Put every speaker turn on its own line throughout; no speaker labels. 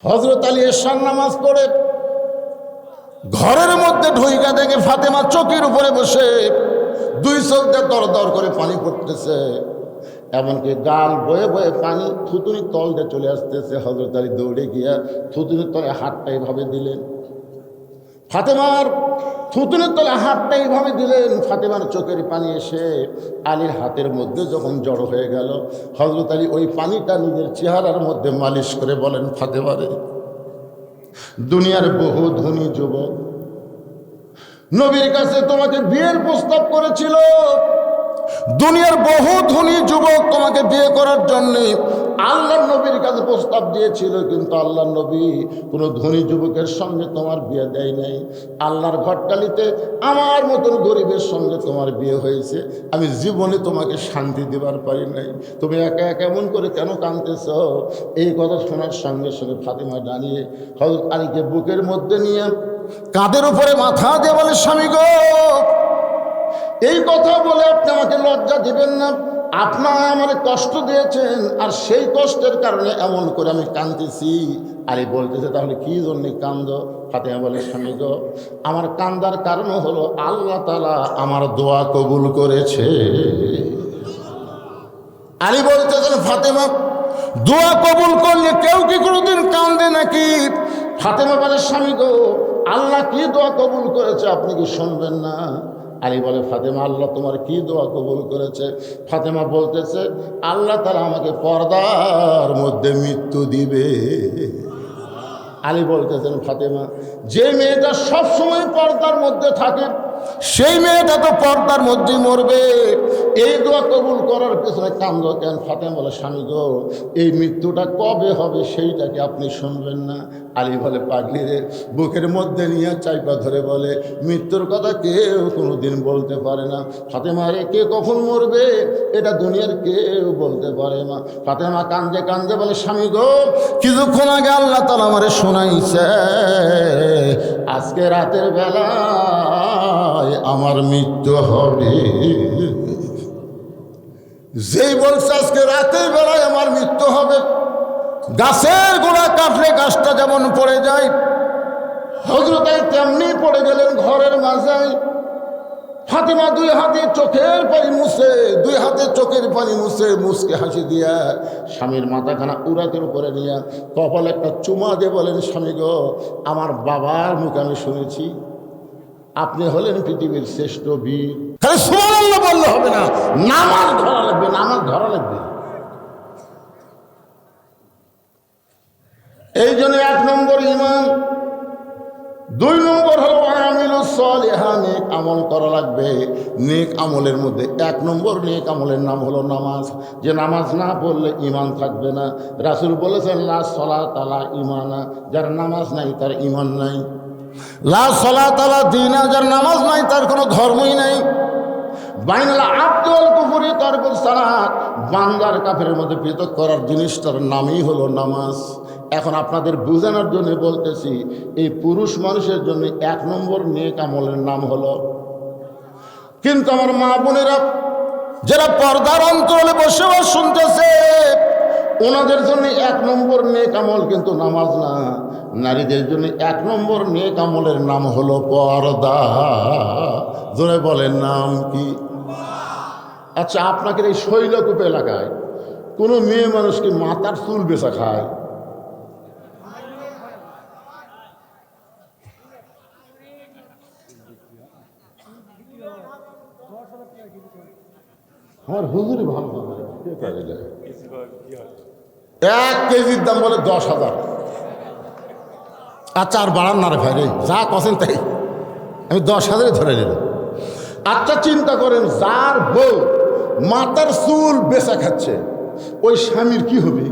হযরত আলী এশার নামাজ পড়ে ঘরের মধ্যে ঢুইকা দেখে ফাতেমা চৌকির উপরে বসে দুই চোখ দিয়ে দর দর করে পানি পড়তেছে, এমনকি গাল বয়ে বয়ে পানি থুতুনির তল দিয়ে চলে আসতেছে। হযরত আলী দৌড়ে গিয়া থুতুনির তলে হাতটা এইভাবে দিলেন, ফাতেমার থুতুনির তলে হাতটা এইভাবে দিলেন। ফাতেমার চোখের পানি এসে আলীর হাতের মধ্যে যখন জড়ো হয়ে গেল, হযরত আলী ওই পানিটা নিজের চেহারার মধ্যে মালিশ করে বলেন, ফাতেমারে, দুনিয়ার বহু ধনী যুবক নবীর কাছে তোমাকে বিয়ের প্রস্তাব করেছিল, দুনিয়ার বহু ধনী যুবক তোমাকে বিয়ে করার জন্য আল্লাহর নবীর কাছে প্রস্তাব দিয়েছিল, কিন্তু আল্লাহর নবী কোনো ধনী যুবকের সঙ্গে তোমার বিয়ে দেয় নাই। আল্লাহর ঘটকালিতে আমার মতন গরিবের সঙ্গে তোমার বিয়ে হয়েছে, আমি জীবনে তোমাকে শান্তি দেবার পারি নাই, তুমি একা একা এমন করে কেন কাঁদতেছ? এই কথা শোনার সঙ্গে সঙ্গে ফাতেমা দাঁড়িয়ে হযরত আলীকে বুকের মধ্যে নিয়ে কাঁধের উপরে মাথা দিয়ে বলে, স্বামী গো, এই কথা বলে আপনি আমাকে লজ্জা দিবেন না, আপনারা আমার কষ্ট দিয়েছেন আর সেই কষ্টের কারণে এমন করে আমি কাঁদতেছি। আলী বলতেছে, তাহলে কি জন্য কান্দ? ফাতেমা বলে, স্বামী গো, আমার কান্দার কারণ হলো আল্লাহ তাআলা আমার দোয়া কবুল করেছে। আলী বলতেছেন, ফাতেমা, দোয়া কবুল করলে কেউ কি কোনোদিন কান্দে নাকি? ফাতেমা বলে, স্বামী গো, আল্লাহ কি দোয়া কবুল করেছে আপনি কি শুনবেন না? আলী বলে, ফাতেমা, আল্লাহ তোমার কি দোয়া কবুল করেছে? ফাতেমা বলতেছে, আল্লাহ তাআলা আমাকে পর্দার মধ্যে মৃত্যু দিবে। আলী বলতেছেন, ফাতেমা, যে মেয়েটা সবসময় পর্দার মধ্যে থাকে সেই মেয়েটা তো পর্দার মধ্যেই মরবে, এই দোয়া কবুল করার পেছনে কান্দ কেন? ফাতেমা বলে, স্বামী গো, এই মৃত্যুটা কবে হবে সেইটাকে আপনি শুনবেন না? আলী বলে, পাগলি রে, বুকের মধ্যে নিয়ে চাইপা ধরে বলে, মৃত্যুর কথা কেউ কোনোদিন বলতে পারে না। ফাতেমা রে, কে কখন মরবে এটা দুনিয়ার কেউ বলতে পারে না। ফাতেমা কান্দে কান্দে বলে, স্বামী গো, কিছুক্ষণ আগে আল্লাহ তাআলা আমারে শোনাইছে আজকে রাতের বেলায় আমার মৃত্যু হবে। যেই বলছে আজকে রাতের বেলায় আমার মৃত্যু হবে, গাছের গোড়া কাটলে গাছটা যেমন পড়ে যায়, হযরত আলী তেমনি পড়ে গেলেন ঘরের মাঝে। ফাতেমা দুই হাতে চোখের পানি মুছে, দুই হাতে চোখের পানি মুছে মুসকে হাসি দিয়া স্বামীর মাথাখানা উরাতের উপরে নিয়ে কপাল একটা চুমা দিয়ে বলেন, স্বামী গো, আমার বাবার মুখে আমি শুনেছি আপনি হলেন পৃথিবীর শ্রেষ্ঠ বীর। খালি সুবহানাল্লাহ বললে হবে না, নামাজ ধরা লাগবে, নামাজ ধরা লাগবে। এই জন্য 1 নম্বর ঈমান, 2 নম্বর হলো আমিলুস সালিহা, নেক আমল করা লাগবে। নেক আমলের মধ্যে 1 নম্বর নেক আমলের নাম হলো নামাজ। যে নামাজ না পড়লে ঈমান থাকবে না। রাসূল বলেছেন, লা সালাতা লা ঈমানা, যার নামাজ নাই তার ঈমান নাই। লা সালাতা লা দীনা, যার নামাজ নাই তার কোনো ধর্মই নাই। বাইনাল আবদি ওয়াল কুফরি তারকুস সালাত, বান্দার কাফেরের মধ্যে পৃথক করার জিনিসটার নামই হলো নামাজ। এখন আপনাদের বোঝানোর জন্য বলতেছি, এই পুরুষ মানুষের জন্য 1 নম্বর নেক আমলের নাম হলো। কিন্তু আমার মা বোনেরা যারা পর্দার অন্তরালে বসে শুনতেছে, ওনাদের জন্য 1 নম্বর নেক আমল কিন্তু নামাজ না। নারীদের জন্য 1 নম্বর নেক আমলের নাম হলো পর্দা। জোরে বলেন, নাম কি? আচ্ছা, আপনাদের এই শৈলকূপ এলাকায় কোনো মেয়ে মানুষ কি মাথার চুল বেচা খায়? আমার হুজুরি ভালো হবে 1 কেজির দাম বলে 10,000। আচ্ছা, আর বাড়ান না রে ভাই রে, যা কছেন তাই, আমি 10,000 ধরে নিলাম। আচ্ছা, চিন্তা করেন, যার বউ মাথার চুল বেচা খাচ্ছে, ওই স্বামীর কি হবে?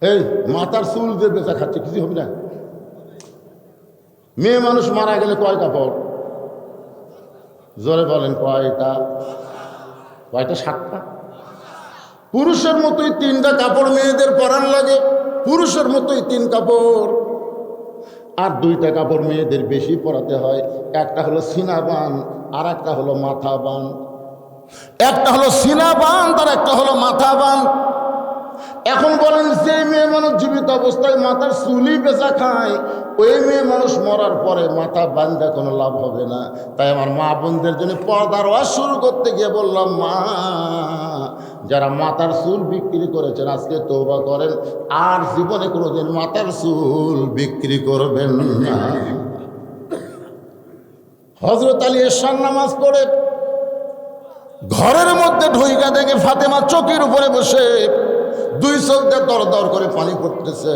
এই মাথার চুল যে বেচা খাচ্ছে, কিছু হবে না? মেয়ে মানুষ মারা গেলে কয় কাপড়? জোরে বলেন, কয়টা? 7টা। পুরুষের মতোই 3টা কাপড় মেয়েদের পরান লাগে, পুরুষের মতোই 3 কাপড়। আর দুইটা কাপড় মেয়েদের বেশি পরাতে হয়, একটা হলো সিনা বান আর একটা হলো মাথা বান। একটা হলো সিনা বান আর একটা হলো মাথা বান। এখন বলেন, যে মেয়ে মানুষ জীবিত অবস্থায় মাথার চুলি বেচা খায়, ওই মেয়ে মানুষ মরার পরে মাথা বান্ধা কোনো লাভ হবে না। তাই আমার মা বোনদের জন্য পর্দার ওয়াজ শুরু করতে গিয়ে বললাম, মা, যারা মাথার চুল বিক্রি করেছেন আজকে তওবা করেন, আর জীবনে কোনোদিন মাথার চুল বিক্রি করবেন না। হযরত আলী এশার নামাজ পড়ে ঘরের মধ্যে ঢুইকা দেখে ফাতেমা চৌকির উপরে বসে দুই চোখ দিয়ে দর দর করে পানি পড়তেছে,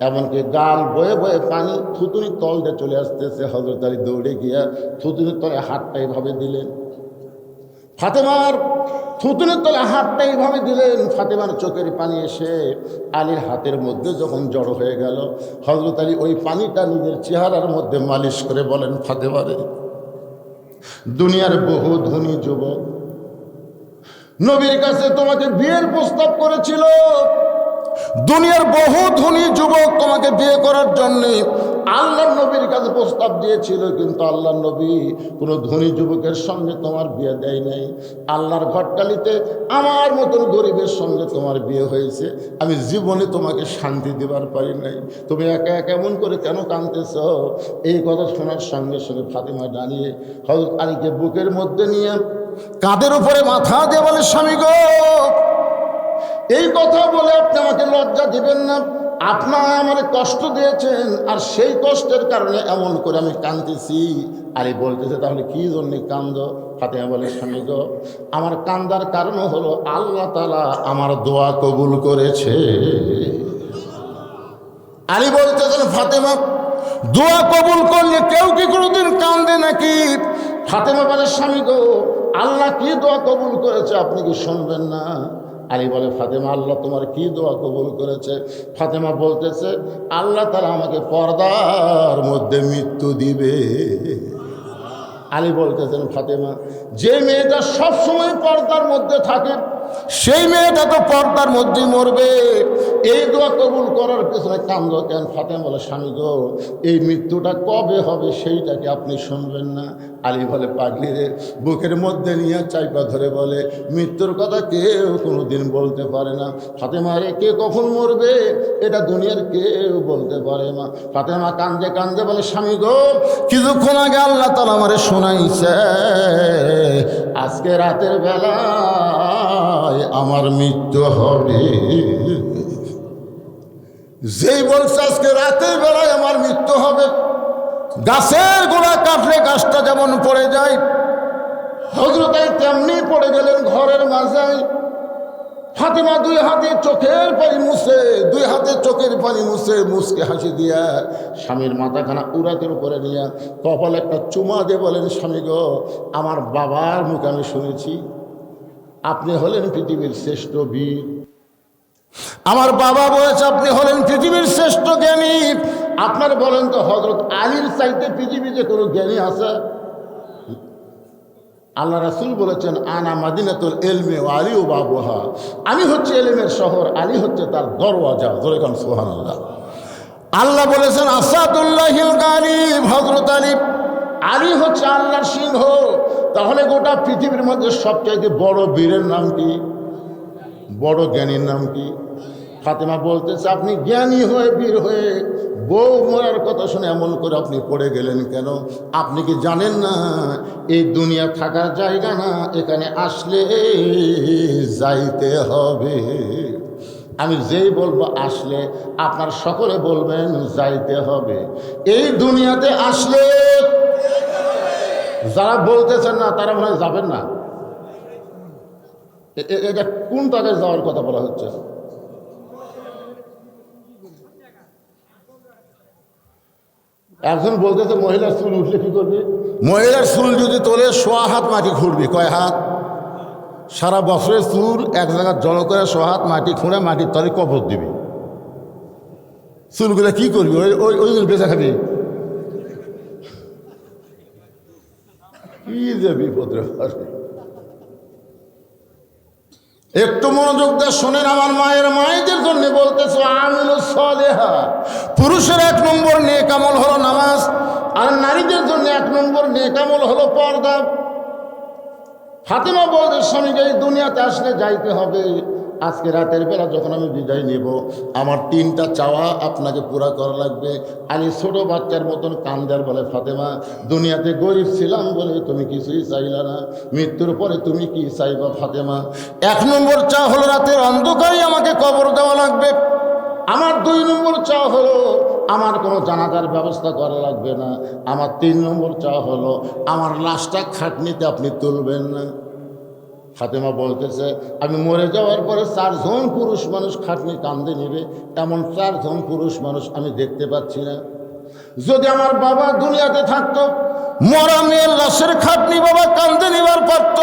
এমনকি গাল বয়ে বয়ে পানি থুতুনির তল দিয়ে চলে আসতেছে। হযরত আলী দৌড়ে গিয়া থুতুনির তলে হাতটা এইভাবে দিলেন, ফাতেমার থুতুনির তলে হাতটা এইভাবে দিলেন। ফাতেমার চোখের পানি এসে আলীর হাতের মধ্যে যখন জড়ো হয়ে গেল, হযরত আলী ওই পানিটা নিজের চেহারার মধ্যে মালিশ করে বলেন, ফাতেমারে, দুনিয়ার বহু ধনী যুবক নবীর কাছে তোমাকে বিয়ের প্রস্তাব করেছিল। দুনিয়ার বহু ধনী যুবক তোমাকে বিয়ে করার জন্য আল্লাহর নবীর কাছে প্রস্তাব দিয়েছিল, কিন্তু আল্লাহর নবী কোনো ধনী যুবকের সঙ্গে তোমার বিয়ে দেয় নাই। আল্লাহর ঘটকালিতে আমার মতন গরিবের সঙ্গে তোমার বিয়ে হয়েছে। আমি জীবনে তোমাকে শান্তি দেবার পারি নাই। তুমি একা একা এমন করে কেন কাঁদতেছ? এই কথা শোনার সঙ্গে সঙ্গে ফাতেমা দাঁড়িয়ে হযরত আলীকে বুকের মধ্যে নিয়ে কাঁধের উপরে মাথা দিয়ে বলে, স্বামী গো, এই কথা বলে আপনি আমাকে লজ্জা দিবেন না। আপনারা আমার কষ্ট দিয়েছেন, আর সেই কষ্টের কারণে এমন করে আমি কাঁদতেছি। আলী বলতেছে, তাহলে কি জন্য কান্দো? ফাতেমা বলে, স্বামী গো, আমার কান্দার কারণ হলো আল্লাহ তাআলা আমার দোয়া কবুল করেছে। আলী বলতেছেন, ফাতেমা, দোয়া কবুল করলে কেউ কি কোনোদিন কান্দে নাকি? ফাতেমা বলে, স্বামী গো, আল্লাহ কি দোয়া কবুল করেছে আপনি কি শুনবেন না? আলী বলে, ফাতেমা, আল্লাহ তোমার কি দোয়া কবুল করেছে? ফাতেমা বলতেছে, আল্লাহ তাআলা আমাকে পর্দার মধ্যে মৃত্যু দিবে। আলী বলতেছেন, ফাতেমা, যে মেয়েটা সবসময় পর্দার মধ্যে থাকে সেই মেয়েটা তো পর্দার মধ্যেই মরবে। এই দোয়া কবুল করার পেছনে কান্দো কেন? ফাতেমা বলে, স্বামী গো, এই মৃত্যুটা কবে হবে সেইটাকে আপনি শুনবেন না? আলী বলে, পাগলি রে, বুকের মধ্যে নিয়ে চাইপা ধরে বলে, মৃত্যুর কথা কেউ কোনোদিন বলতে পারে না। ফাতেমা রে, কে কখন মরবে এটা দুনিয়ার কেউ বলতে পারে না। ফাতেমা কান্দে কান্দে বলে, স্বামী গো, কিছুক্ষণ আগে আল্লাহ তাআলা আমারে শোনাইছে আজকে রাতের বেলায় আমার মৃত্যু হবে। যেই বলছে আজকে রাতের বেলায় আমার মৃত্যু হবে, গাছের গোড়া কাটলে গাছটা যেমন পড়ে যায়, হযরত আলী তেমনি পড়ে গেলেন ঘরের মাঝে। ফাতেমা দুই হাতে চোখের পানি মুছে, দুই হাতে চোখের পানি মুছে মুসকে হাসি দিয়া স্বামীর মাথাখানা উরাতের উপরে নিয়ে কপালে একটা চুমা দিয়ে বলেন, স্বামী গো, আমার বাবার মুখে আমি শুনেছি আপনি হলেন পৃথিবীর শ্রেষ্ঠ বীর। আমার বাবা বলেছে আপনি হলেন পৃথিবীর শ্রেষ্ঠ জ্ঞানী। আপনার বলেন তো, হযরত আলীর চাইতে পৃথিবীতে কোনো জ্ঞানী আছে? আল্লাহ রাসূল বলেছেন, আনা মাদিনাতুল ইলমি ওয়া আলী ও বাবুহা, আমি হচ্ছে ইলমের শহর, আলী হচ্ছে তার দরওয়াজা। জোরে কান সুবহানাল্লাহ। আল্লাহ বলেছেন, আসাদুল্লাহিল গালিব, হযরত আলী, আলী হচ্ছে আল্লাহর সিংহ। তাহলে গোটা পৃথিবীর মধ্যে সবচাইতে বড় বীরের নাম কি? বড় জ্ঞানীর নাম কি? ফাতেমা বলতেছে, আপনি জ্ঞানী হয়ে বীর হয়ে বউ মরার কথা শুনে এমন করে আপনি পড়ে গেলেন কেন? আপনি কি জানেন না এই দুনিয়া থাকার জায়গা না, এখানে আসলে যাইতে হবে। আমি যেই বলবো আসলে, আপনার সকলে বলবেন যাইতে হবে। এই দুনিয়াতে আসলে যারা বলতেছেন না তারা মনে হয় যাবেন না। এটা কোন তাদের যাওয়ার কথা বলা হচ্ছে? একজন বলতেছে মহিলার চুল উঠলে কি করবি? মহিলার চুল যদি তোলে 1.5 হাত মাটি খুঁড়বি। কয় হাত? সারা বছরের চুল এক জায়গায় জড়ো করে 1.5 হাত মাটি খুঁড়ে মাটির তলে কবর দিবি। চুলগুলো কি করবি? ওই বেঁচে খাবি? কি যে বিপদ রে! একটু মনোযোগ দিয়ে শোনেন, আমার মায়েদের জন্য বলতেছো আমিলুস সালিহাত। পুরুষের 1 নম্বর নেক আমল হলো নামাজ, আর নারীদের জন্য 1 নম্বর নেক আমল হলো পর্দা। ফাতেমা বলতে স্বামীকে এই দুনিয়াতে আসলে যাইতে হবে, আজকে রাতের বেলা যখন আমি বিদায় নেব আমার 3টা চাওয়া আপনাকে পুরা করা লাগবে। আলী ছোট বাচ্চার মতন কান্দার বলে, ফাতেমা দুনিয়াতে গরিব ছিলাম বলে তুমি কিছুই চাইলা না, মৃত্যুর পরে তুমি কি চাইবা ফাতেমা? 1 নম্বর চা হলো রাতের অন্ধকারে আমাকে কবর দেওয়া লাগবে। আমার 2 নম্বর চা হলো আমার কোনো জানাজার ব্যবস্থা করা লাগবে না। আমার 3 নম্বর চা হলো আমার লাশটা খাটনিতে আপনি তুলবেন না। ফাতেমা বলতেছে আমি মরে যাওয়ার পরে 4 জন পুরুষ মানুষ খাটনি কান্দে নেবে, এমন 4 জন পুরুষ মানুষ আমি দেখতে পাচ্ছি না। যদি আমার বাবা দুনিয়াতে থাকতো, মরা মেয়ের লাশের খাটনি বাবা কান্দে নিবার পারত,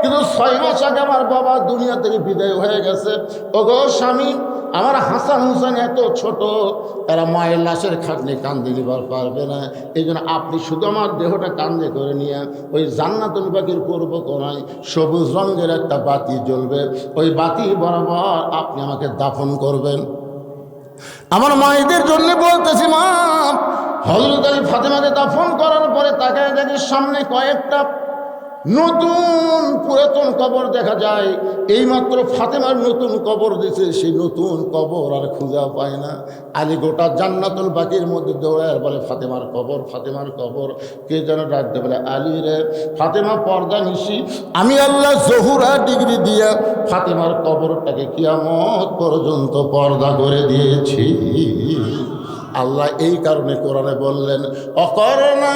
কিন্তু 6 মাস আগে আমার বাবা দুনিয়া থেকে বিদায় হয়ে গেছে। ওগো স্বামী, আমার হাসান হুসেন এত ছোট, এরা মায়ের লাশের খাটনি কান্দে নিবার পারবে না। এই জন্য আপনি শুধু আমার দেহটা কান্দে করে নিয়ে ওই জান্নাতুল বাকির পূর্ব কোণায় সবুজ রঙের একটা বাতি জ্বলবে, ওই বাতি বরাবর আপনি আমাকে দাফন করবেন। আমার মায়েদের জন্য বলতেছি, মা হযরত আলী ফাতেমাকে দাফন করার পরে তাকায় দেখি সামনে কয়েকটা নতুন পুরাতন কবর দেখা যায়। এইমাত্র ফাতেমার নতুন কবর দিয়েছে, সেই নতুন কবর আর খুঁজা পায় না। আলী গোটা জান্নাতুল বাকির মধ্যে দৌড়ায় বলে, ফাতেমার কবর, ফাতেমার কবর। কে যেন ডাকতে বলে, আলী রে, ফাতেমা পর্দা নিশি, আমি আল্লাহ জহুরা ডিগ্রি দিয়ে ফাতেমার কবরটাকে কিয়ামত পর্যন্ত পর্দা করে দিয়েছি। আল্লাহ এই কারণে কোরআনে বললেন, অকরনা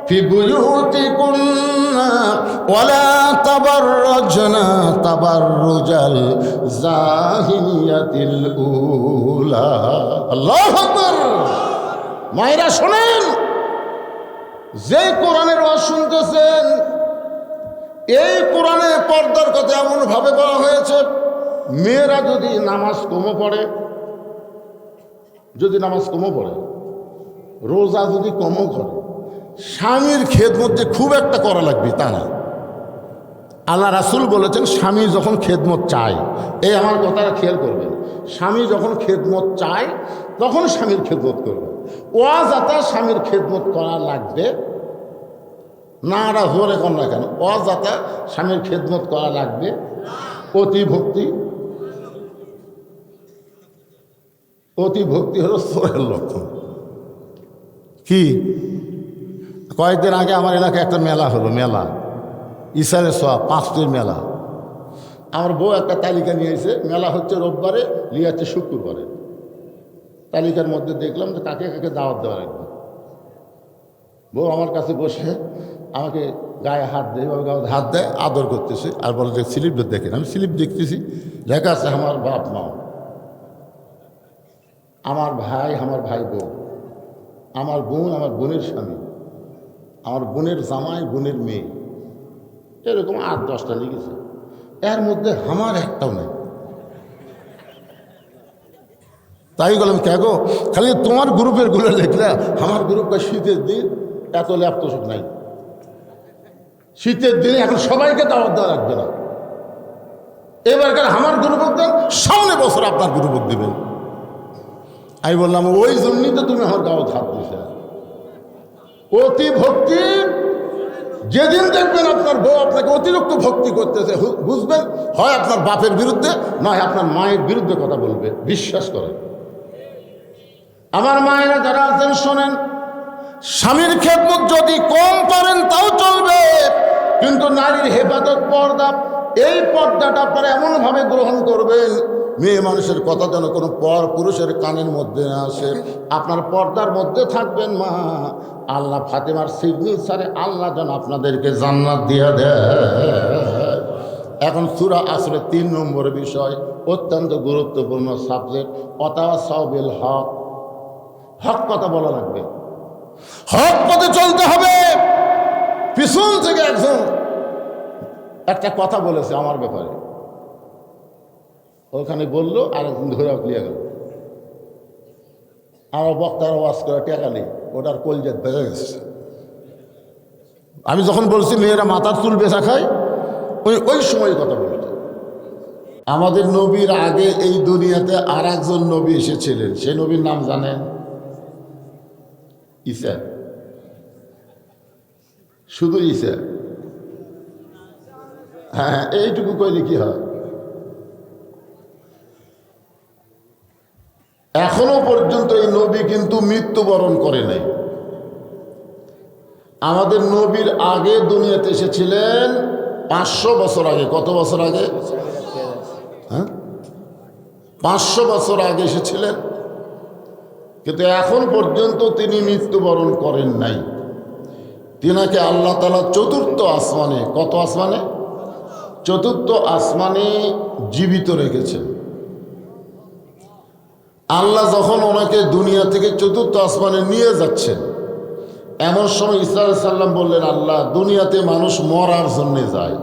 ফি বুয়ুতিকুন্না ওয়ালা তাবাররাজনা তাবাররুজাল জাহিলিয়াতিল উলা। আল্লাহু আকবার। মায়েরা শোনেন, যে কোরআনের ওয়াজ শুনতেছেন, এই কোরআনে পর্দার কথা এমনভাবে বলা হয়েছে, মেয়েরা যদি নামাজ কমও পড়ে, রোজা যদি কমও করে, স্বামীর খেদমত যে খুব একটা করা লাগবে তা না। আল্লাহ রাসূল বলেছেন, স্বামী যখন খেদমত চায়, এই আমার কথাটা খেয়াল করবেন, স্বামী যখন খেদমত চায় তখন স্বামীর খেদমত করবে। ওয়াজাতা স্বামীর খেদমত করা লাগবে না, আর জোরে কর না কেন, ওয়াজাতা স্বামীর খেদমত করা লাগবে। অতি ভক্তি হলো চোরের লক্ষণ। কি কয়েকদিন আগে আমার এলাকায় একটা মেলা হলো, মেলা ইসারে সব 5টির মেলা। আমার বউ একটা তালিকা নিয়ে এসে, মেলা হচ্ছে রোববারে, নিয়ে যাচ্ছে শুক্রবারে। তালিকার মধ্যে দেখলাম যে কাকে কাকে দাওয়াত দেওয়া লাগবে। বউ আমার কাছে বসে আমাকে গায়ে হাত দেয়, গায়ে হাত দেয়, আদর করতেছে, আর বলে যে স্লিপটা দেখেন। আমি স্লিপ দেখতেছি, লেখা আছে আমার বাপ মা, আমার ভাই বউ, আমার বোন, আমার বোনের স্বামী, আমার বোনের জামাই, বোনের মেয়ে, এরকম 8-10টা লিখেছে। এর মধ্যে আমার একটাও নেই। তাই বললাম, কে গো, খালি তোমার গ্রুপের গুলো লিখলে, আমার গ্রুপটা শীতের দিন এত ল্যাপটপ নাই। শীতের দিনে এখন সবাইকে দাওয়াত দেওয়া লাগবে না, এবারকার আমার গ্রুপ দেন, সামনে বছর আপনার গ্রুপ দেবেন। আমি বললাম, ওই জন্যই তো তুমি আমার দাওয়াত হাত দিয়েছে। অতি ভক্তি, যেদিন দেখবেন আপনার বউ আপনাকে অতিরিক্ত ভক্তি করতেছে, বুঝবেন হয় আপনার বাপের বিরুদ্ধে, নয় আপনার মায়ের বিরুদ্ধে কথা বলবে। বিশ্বাস করেন, আমার মায়েরা যারা আছেন শোনেন, স্বামীর খেদমত যদি কম পারেন তাও চলবে, কিন্তু নারীর হেফাজত, পর্দা, এই পর্দাটা আপনারা এমনভাবে গ্রহণ করবেন, মেয়ে মানুষের কথা যেন কোনো পর পুরুষের কানের মধ্যে না আসে। আপনার পর্দার মধ্যে থাকবেন মা। আল্লাহ ফাতেমার সিগনেচারে আল্লাহ যেন আপনাদেরকে জান্নাত দিয়ে দেয়। এখন সূরা আসরে 3 নম্বর বিষয়, অত্যন্ত গুরুত্বপূর্ণ সাবজেক্ট, ওয়াতাওয়াসাউ বিল হক। হক কথা বলা লাগবে, হক পথে চলতে হবে। পিছন থেকে একজন একটা কথা বলেছে আমার ব্যাপারে, ওখানে বললো, আর একদিন ধরে লিয়ে গেল। আমার বক্তার ওয়াজ করে টেকা নেই, ওটার কলজেট বেড়ে গেছে। আমি যখন বলছি মেয়েরা মাথার চুল বেচা খায়, ওই সময় কথা বলেছে। আমাদের নবীর আগে এই দুনিয়াতে আর একজন নবী এসেছিলেন, সেই নবীর নাম জানেন? ঈসা। শুধু ঈসা? হ্যাঁ, এইটুকু কইলে কি হয়? এখনো পর্যন্ত এই নবী কিন্তু মৃত্যুবরণ করে নাই। আমাদের নবীর আগে দুনিয়াতে এসেছিলেন 500 বছর আগে। কত বছর আগে? হ্যাঁ, 500 বছর আগে এসেছিলেন, কিন্তু এখন পর্যন্ত তিনি মৃত্যুবরণ করেন নাই। তিনাকে আল্লাহ তাআলা চতুর্থ আসমানে, কত আসমানে? চতুর্থ আসমানে জীবিত রেখেছেন। আল্লাহ যখন ওনাকে দুনিয়া থেকে চতুর্থ আসমানে নিয়ে যাচ্ছেন, এমন সময় ঈসা আলাইহিস সালাম বললেন, আল্লাহ, দুনিয়াতে মানুষ মরার জন্যে যায়,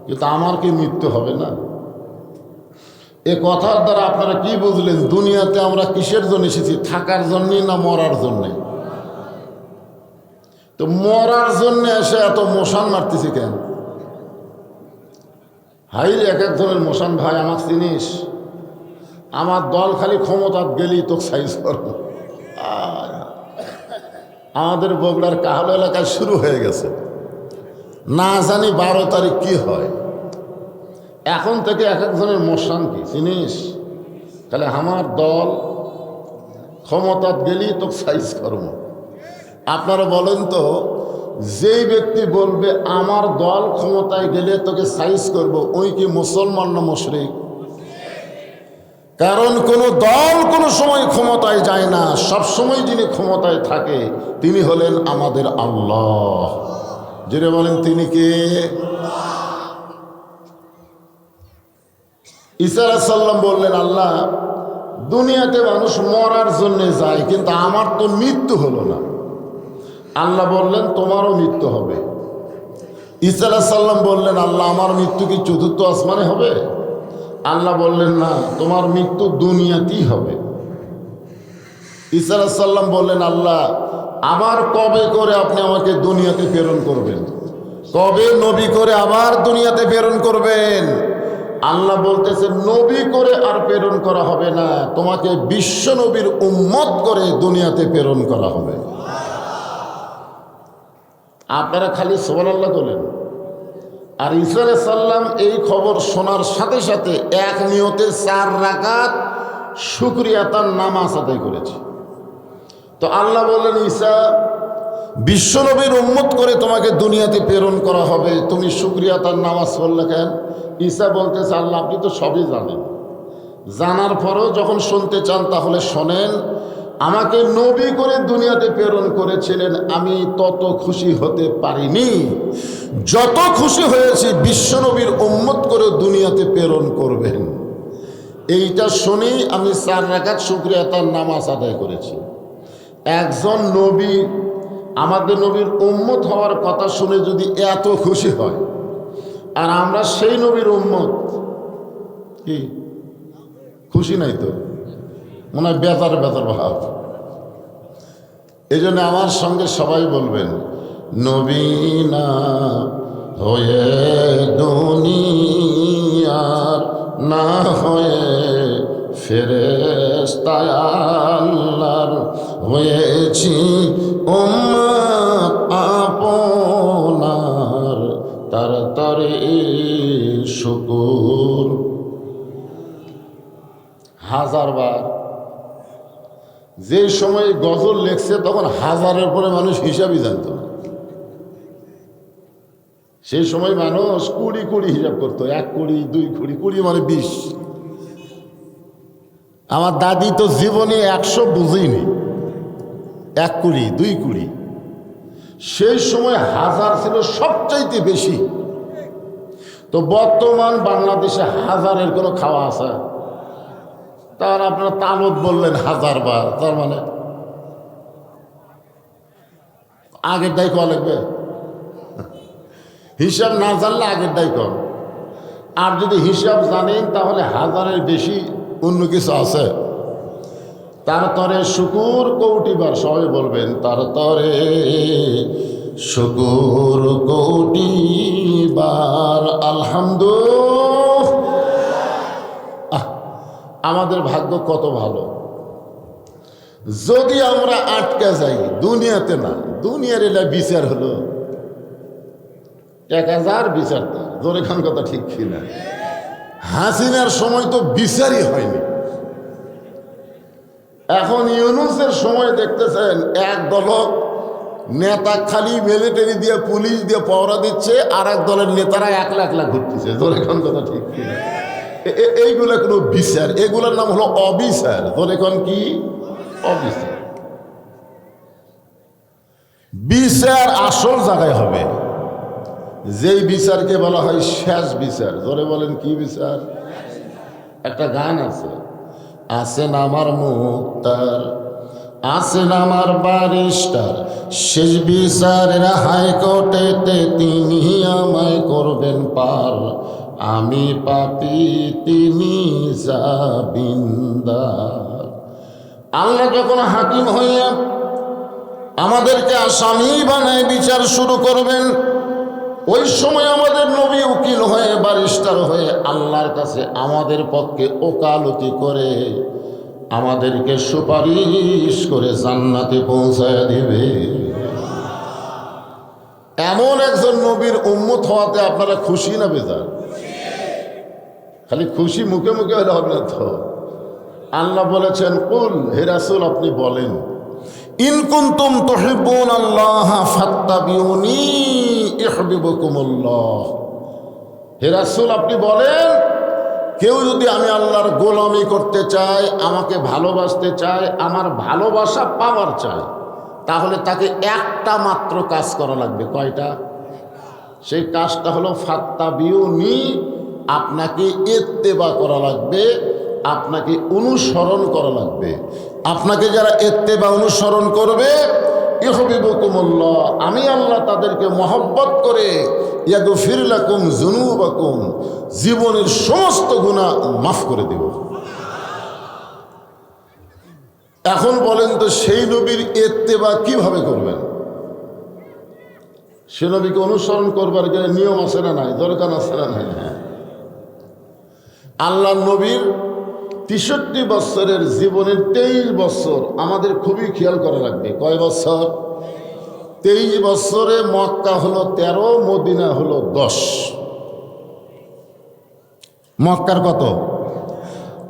কিন্তু আমার কি মৃত্যু হবে না? এ কথার দ্বারা আপনারা কি বুঝলেন? দুনিয়াতে আমরা কিসের জন্য এসেছি? থাকার জন্যে না মরার জন্যে? তো মরার জন্যে এসে এত মশান মারতেছি কেন? হাই, এক এক ধরনের মশান। ভাই, আমাকে চিনিস? আমার দল খালি ক্ষমতাত গেলেই তো সাইজ করবো। আমাদের বগুড়ার কাহাল এলাকায় শুরু হয়ে গেছে, না জানি 12 তারিখ কি হয়। এখন থেকে এক একজনের মশান কি চিনিস? তাহলে আমার দল ক্ষমতাত গেলেই তো সাইজ করবো। আপনারা বলেন তো, যেই ব্যক্তি বলবে আমার দল ক্ষমতায় গেলে তোকে সাইজ করব, ওই কি মুসলমান না মুশরিক? কারণ কোন দল কোনো সময় ক্ষমতায় যায় না, সব সময় যিনি ক্ষমতায় থাকে তিনি হলেন আমাদের আল্লাহ। যিনি বলেন তিনি কে? ঈসা আলাইহিস সালাম বললেন, আল্লাহ, দুনিয়াতে মানুষ মরার জন্য যায়, কিন্তু আমার তো মৃত্যু হলো না। আল্লাহ বললেন, তোমারও মৃত্যু হবে। ঈসা আলাইহিস সালাম বললেন, আল্লাহ, আমার মৃত্যু কি চতুর্থ আসমানে হবে? আল্লাহ বললেন, না, তোমার মৃত্যু দুনিয়াতেই হবে। ঈসা আলাইহিস সালাম বললেন, আল্লাহ, আবার কবে করে আপনি আমাকে দুনিয়াতে প্রেরণ করবেন? কবে নবী করে আবার দুনিয়াতে প্রেরণ করবেন? আল্লাহ বলতেছে, নবী করে আর প্রেরণ করা হবে না, তোমাকে বিশ্ব নবীর উম্মত করে দুনিয়াতে প্রেরণ করা হবে। আপনারা খালি সুবহানাল্লাহ বলেন। আর ঈসা আলাইহিস সালাম এই খবর শোনার সাথে সাথে এক নিয়তে 4 রাকাত শুকরিয়াতার নামাজ আদায় করেছে। তো আল্লাহ বললেন, ঈসা, বিশ্বনবীর উম্মত করে তোমাকে দুনিয়াতে প্রেরণ করা হবে, তুমি শুকরিয়াতার নামাজ পড়লে কেন? ঈসা বলতেছে, আল্লাহ, আপনি তো সবই জানেন, জানার পরেও যখন শুনতে চান তাহলে শোনেন। আমাকে নবী করে দুনিয়াতে প্রেরণ করেছিলেন, আমি তত খুশি হতে পারিনি যত খুশি হয়েছি বিশ্বনবীর উম্মত করে দুনিয়াতে প্রেরণ করবেন। এইটা শুনেই আমি 4 রাকাত শুকরিয়াতার নামাজ আদায় করেছি। একজন নবী আমাদের নবীর উম্মত হওয়ার কথা শুনে যদি এত খুশি হয়, আর আমরা সেই নবীর উম্মত, কি খুশি নাই? তো মনে হয় বেজার বেজার ভাব। এই জন্য আমার সঙ্গে সবাই বলবেন, নবী না হয়ে দুনিয়ার, না হয়ে ফেরেশতা আল্লাহর, হয়েছি উম্মত আপনার, তার তরে শুকুর। 1000 বার। যে সময় গজল লেখছে তখন 1000-এর পরে মানুষ হিসাবই জানত না। সেই সময় মানুষ 20 হিসাব করতো, 1 কোটি 2 কোটি, 20 মানে 20। আমার দাদি তো জীবনে 100 বুঝেইনি, 1 কোটি 2 কোটি। সেই সময় 1000 ছিল সবচাইতে বেশি। তো বর্তমান বাংলাদেশে 1000-এর কোনো খাওয়া আছে? তার আপনারা তালত বললেন 1000 বার, তার মানে আগের দায় কয়া লাগবে। হিসাব না জানলে আগের দায় কম। আর যদি হিসাব জানেন তাহলে 1000-এর বেশি অন্য কিছু আছে। তার তরে শুকুর কোটিবার, সবাই বলবেন, তার তরে শুকুর কোটিবার। আলহামদুলিল্লাহ। আমাদের ভাগ্য কত ভালো। যদি আমরা আটকে যাই দুনিয়াতে, না দুনিয়ার এলা বিচার হলো 1000 বিচার, জোরে খান কথা ঠিক কিনা? হাসিনার সময় তো বিচারই হয়নি। এখন ইউনূসের সময় দেখতেছেন এক দল নেতা খালি মিলিটারি দিয়ে পুলিশ দিয়ে পাওয়া দিচ্ছে, আর এক দলের নেতারা একলা একলা ঘুরতেছে, জোরে খান কথা ঠিক কিনা? এইগুলা কোনো বিচার, এগুলোর নাম হলো অবিচার। জোরে খান কি? অবিচার। বিচার আসল জায়গায় হবে, যেই বিচারকে বলা হয় শেষ বিচার। জোরে বলেন কি বিচার? একটা গান আছে, আছেন আমার মুক্তার, আছেন আমার ব্যারিস্টার, শেষ বিচারের হাইকোর্টেতে তিনি আমায় করবেন পার, আমি পাপী তিনি জামিনদার। আল্লাহ যখন হাকিম হইয়া আমাদেরকে আসামি বানায় বিচার শুরু করবেন, ওই সময় আমাদের নবী উকিল হয়ে ব্যারিস্টার হয়ে আল্লাহর কাছে আমাদের পক্ষে ওকালতি করে আমাদেরকে সুপারিশ করে জান্নাতে পৌঁছায় দিবে। এমন একজন নবীর উম্মত হওয়াতে আপনারা খুশি না বেজার? খালি খুশি মুখে মুখে হলে হবে না তো। আল্লাহ বলেছেন, কুল, হে রাসূল আপনি বলেন, ইন কুনতুম তুহিব্বুন আল্লাহ ফাত্তাবিউনি ইউহিব্বুকুমুল্লাহ। হে রাসূল আপনি বলেন, কেউ যদি আমি আল্লাহর গোলামি করতে চায়, আমাকে ভালোবাসতে চায়, আমার ভালোবাসা পাওয়ার চায়, তাহলে তাকে একটা মাত্র কাজ করা লাগবে। কয়টা? সেই কাজটা হলো ফাত্তাবিউনি, আপনাকে ইত্তেবা করা লাগবে, আপনাকে অনুসরণ করা লাগবে। আপনাকে যারা ইত্তেবা অনুসরণ করবে, ইউহিব্বুকুমুল্লাহ, আমি আল্লাহ তাদেরকে মহব্বত করে ইয়াগফির লাকুম যুনুবাকুম, জীবনের সমস্ত গুনাহ মাফ করে দেব। এখন বলেন তো, সেই নবীর ইত্তেবা কিভাবে করবেন? সে নবীকে অনুসরণ করবার গেলে নিয়ম আছে না নাই? দরকার আছে না নাই? আল্লাহ নবীর 63 বছরের জীবনের 23 বছর আমাদের খুবই খেয়াল করা লাগবে। কয় বছর? 23 বছরে মক্কা হলো 13, মদিনা হলো 10। মক্কার কত?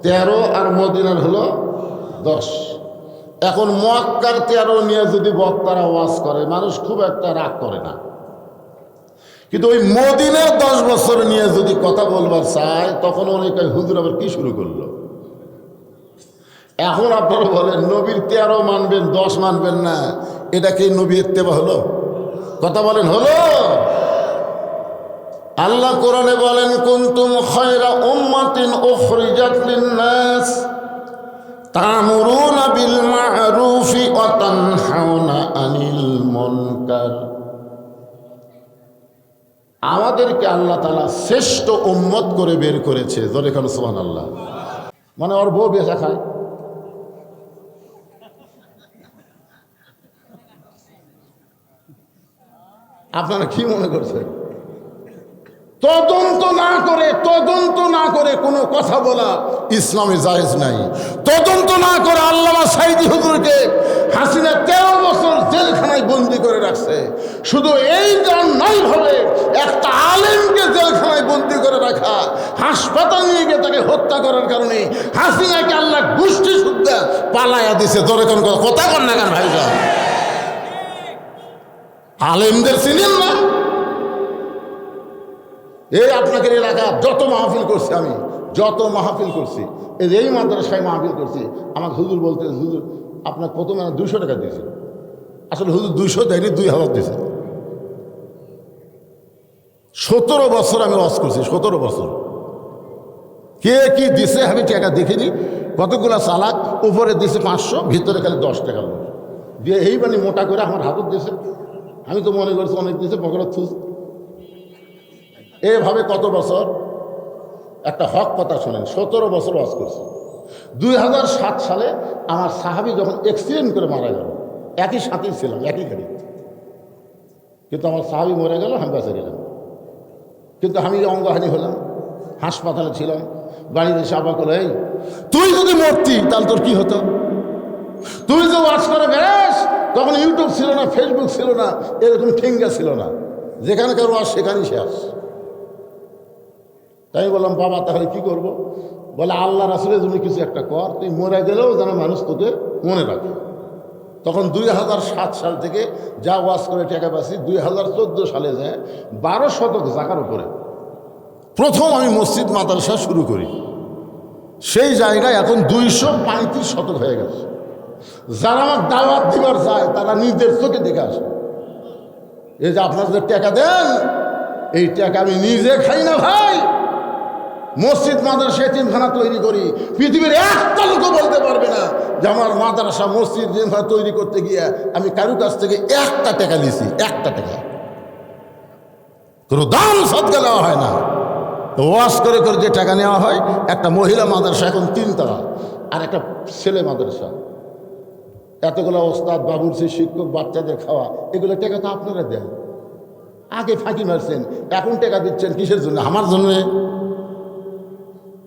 13 আর মদিনার হলো 10। এখন মক্কার 13 নিয়ে যদি বক্তারা ওয়াজ করে, মানুষ খুব একটা রাগ করে না, কিন্তু ওই মদিনার 10 বছর নিয়ে যদি কথা বলবার চায়, তখন অনেকে হুজুর আবার কি শুরু করলো। এখন আপনারা বলেন, নবীর 13 মানবেন, 10 মানবেন না, এটা কি নবী ইত্তেবা হলো? কথা বলেন, হলো? আল্লাহ কোরআনে বলেন, কুনতুম খায়রা উম্মাতিন উখরিজাত লিন-নাস তা'মুরুনা বিল মা'রুফি ওয়া তানহাউনা আনিল মুনকার। আমাদেরকে আল্লাহ তাআলা শ্রেষ্ঠ উম্মত করে বের করেছে। জোরে বলেন সুবহানাল্লাহ। মানে ওর বউ বেচা খায়, আপনারা কি মনে করছেন? তদন্ত না করে কোনো কথা বলা ইসলামে জায়েজ নাই। তদন্ত না করে আল্লামা সাইদি হুজুরকে হাসিনা 13 বছর জেলখানায় বন্দি করে রাখছে। শুধু এই নয় ভাবে একটা আলেমকে জেলখানায় বন্দি করে রাখা, হাসপাতাল নিয়ে গিয়ে তাকে হত্যা করার কারণে হাসিনাকে আল্লাহ গোষ্ঠী শুদ্ধা পালাইয়া দিছে। ধরে কোন কথা কন না কেন ভাইজান? আলেমদের চিনেন না? এই আপনাদের এলাকা যত মাহফিল করছি, আমি যত মাহফিল করছি, এই মাদ্রাসায় মাহফিল করছি, আমাকে হুজুর বলতে, হুজুর আপনার কত, মানে 200 টাকা দিয়েছে। আসলে হুজুর 200 দেয়নি, 2000 দিয়েছে। 17 বছর আমি ওয়াজ করছি, 17 বছর। কে কি দিছে আমি টাকা দেখিনি। কতগুলা চালাক, উপরে দিছে 500, ভিতরে খালি 10 টাকা লোক দিয়ে এই মানে মোটা করে আমার হাতত দিয়েছে। আমি তো মনে করছি অনেক দিয়েছে, পকেটে থুস। এভাবে কত বছর? একটা হক কথা শোনেন, 17 বছর ওয়াজ করছি। 2007 সালে আমার সাহাবী যখন অ্যাক্সিডেন্ট করে মারা গেল, একই সাথী ছিলাম, একই গাড়ি, কিন্তু আমার সাহাবী মরে গেল, আমি বেঁচে গেলাম। কিন্তু আমি অঙ্গহানি হলাম। হাসপাতালে ছিলাম, বাড়িতে এসে আব্বা বলে, এই তুই যদি মরতি তাহলে তোর কি হতো? তুই যে ওয়াজ করে বেড়াস, তখন ইউটিউব ছিল না, ফেসবুক ছিল না, এরকম ঠেঙ্গা ছিল না, যেখানকার ওয়াজ সেখানেই শেষ। তাই বললাম, বাবা তাহলে কি করব? বলে, আল্লাহ রাসূলের জন্য কিছু একটা কর, তুই মরে গেলেও যেন মানুষ তোকে মনে রাখে। তখন 2007 সাল থেকে যা ওয়াজ করে টাকা পাচ্ছি, 2014 সালে যায় 12 শতক জায়গার উপরে প্রথম আমি মসজিদ মাদ্রাসা শুরু করি। সেই জায়গায় এখন 235 শতক হয়ে গেছে। যারা আমার দাওয়াত দিবার চায় তারা নিজের চোখে দেখে আসে। এই যে আপনার যে টাকা দেন, এই টাকা আমি নিজে খাই না ভাই, মসজিদ মাদ্রাসা এতিমখানা তৈরি করি। পৃথিবীর একটা লোকও বলতে পারবে না যে আমার মাদ্রাসা মসজিদ এতিমখানা তৈরি করতে গিয়ে আমি কারো কাছ থেকে একটা টাকা নিয়েছি। একটা টাকা কোনো দান সদকা দেওয়া হয় না। তো ওয়াজ করে করে যে টাকা নেওয়া হয়, একটা মহিলা মাদ্রাসা এখন 3 তলা, আর একটা ছেলে মাদ্রাসা, এতগুলো ওস্তাদ বাবুর্চি শিক্ষক বাচ্চাদের খাওয়া, এগুলো টাকা তো আপনারা দেন। আগে ফাঁকি মারছেন, এখন টাকা দিচ্ছেন কিসের জন্য? আমার জন্য।